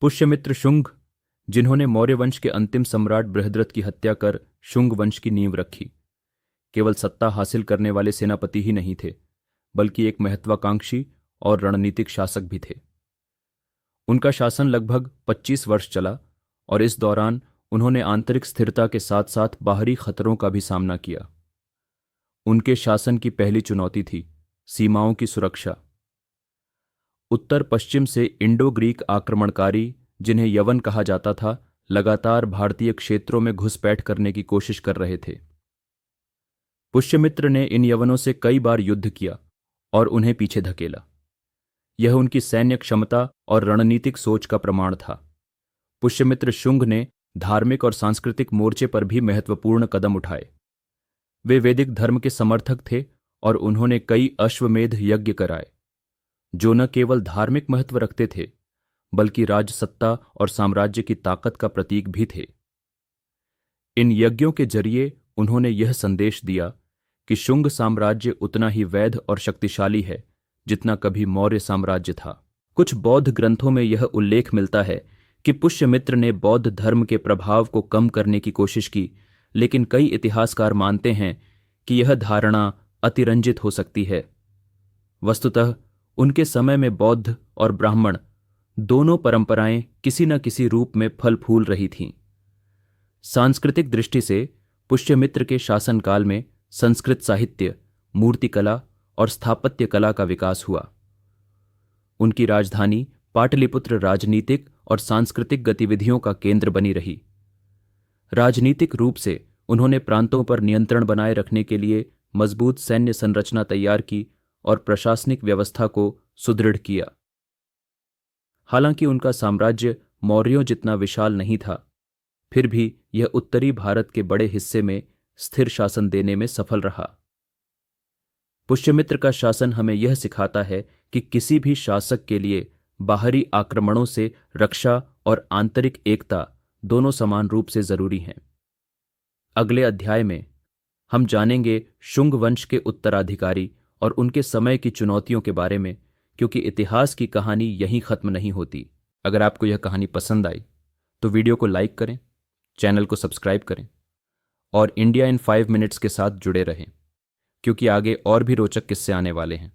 पुष्यमित्र शुंग, जिन्होंने मौर्य वंश के अंतिम सम्राट बृहद्रथ की हत्या कर शुंग वंश की नींव रखी, केवल सत्ता हासिल करने वाले सेनापति ही नहीं थे, बल्कि एक महत्वाकांक्षी और रणनीतिक शासक भी थे। उनका शासन लगभग 25 वर्ष चला और इस दौरान उन्होंने आंतरिक स्थिरता के साथ साथ बाहरी खतरों का भी सामना किया। उनके शासन की पहली चुनौती थी सीमाओं की सुरक्षा। उत्तर पश्चिम से इंडो ग्रीक आक्रमणकारी, जिन्हें यवन कहा जाता था, लगातार भारतीय क्षेत्रों में घुसपैठ करने की कोशिश कर रहे थे। पुष्यमित्र ने इन यवनों से कई बार युद्ध किया और उन्हें पीछे धकेला। यह उनकी सैन्य क्षमता और रणनीतिक सोच का प्रमाण था। पुष्यमित्र शुंग ने धार्मिक और सांस्कृतिक मोर्चे पर भी महत्वपूर्ण कदम उठाए। वे वैदिक धर्म के समर्थक थे और उन्होंने कई अश्वमेध यज्ञ कराए, जो न केवल धार्मिक महत्व रखते थे, बल्कि राजसत्ता और साम्राज्य की ताकत का प्रतीक भी थे। इन यज्ञों के जरिए उन्होंने यह संदेश दिया कि शुंग साम्राज्य उतना ही वैध और शक्तिशाली है जितना कभी मौर्य साम्राज्य था। कुछ बौद्ध ग्रंथों में यह उल्लेख मिलता है कि पुष्यमित्र ने बौद्ध धर्म के प्रभाव को कम करने की कोशिश की, लेकिन कई इतिहासकार मानते हैं कि यह धारणा अतिरंजित हो सकती है। वस्तुतः उनके समय में बौद्ध और ब्राह्मण दोनों परंपराएं किसी न किसी रूप में फल फूल रही थीं। सांस्कृतिक दृष्टि से पुष्यमित्र के शासनकाल में संस्कृत साहित्य, मूर्तिकला और स्थापत्य कला का विकास हुआ। उनकी राजधानी पाटलिपुत्र राजनीतिक और सांस्कृतिक गतिविधियों का केंद्र बनी रही। राजनीतिक रूप से उन्होंने प्रांतों पर नियंत्रण बनाए रखने के लिए मजबूत सैन्य संरचना तैयार की और प्रशासनिक व्यवस्था को सुदृढ़ किया। हालांकि उनका साम्राज्य मौर्यों जितना विशाल नहीं था, फिर भी यह उत्तरी भारत के बड़े हिस्से में स्थिर शासन देने में सफल रहा। पुष्यमित्र का शासन हमें यह सिखाता है कि किसी भी शासक के लिए बाहरी आक्रमणों से रक्षा और आंतरिक एकता दोनों समान रूप से जरूरी हैं। अगले अध्याय में हम जानेंगे शुंग वंश के उत्तराधिकारी और उनके समय की चुनौतियों के बारे में, क्योंकि इतिहास की कहानी यहीं खत्म नहीं होती। अगर आपको यह कहानी पसंद आई तो वीडियो को लाइक करें, चैनल को सब्सक्राइब करें और इंडिया इन 5 मिनट्स के साथ जुड़े रहें, क्योंकि आगे और भी रोचक किस्से आने वाले हैं।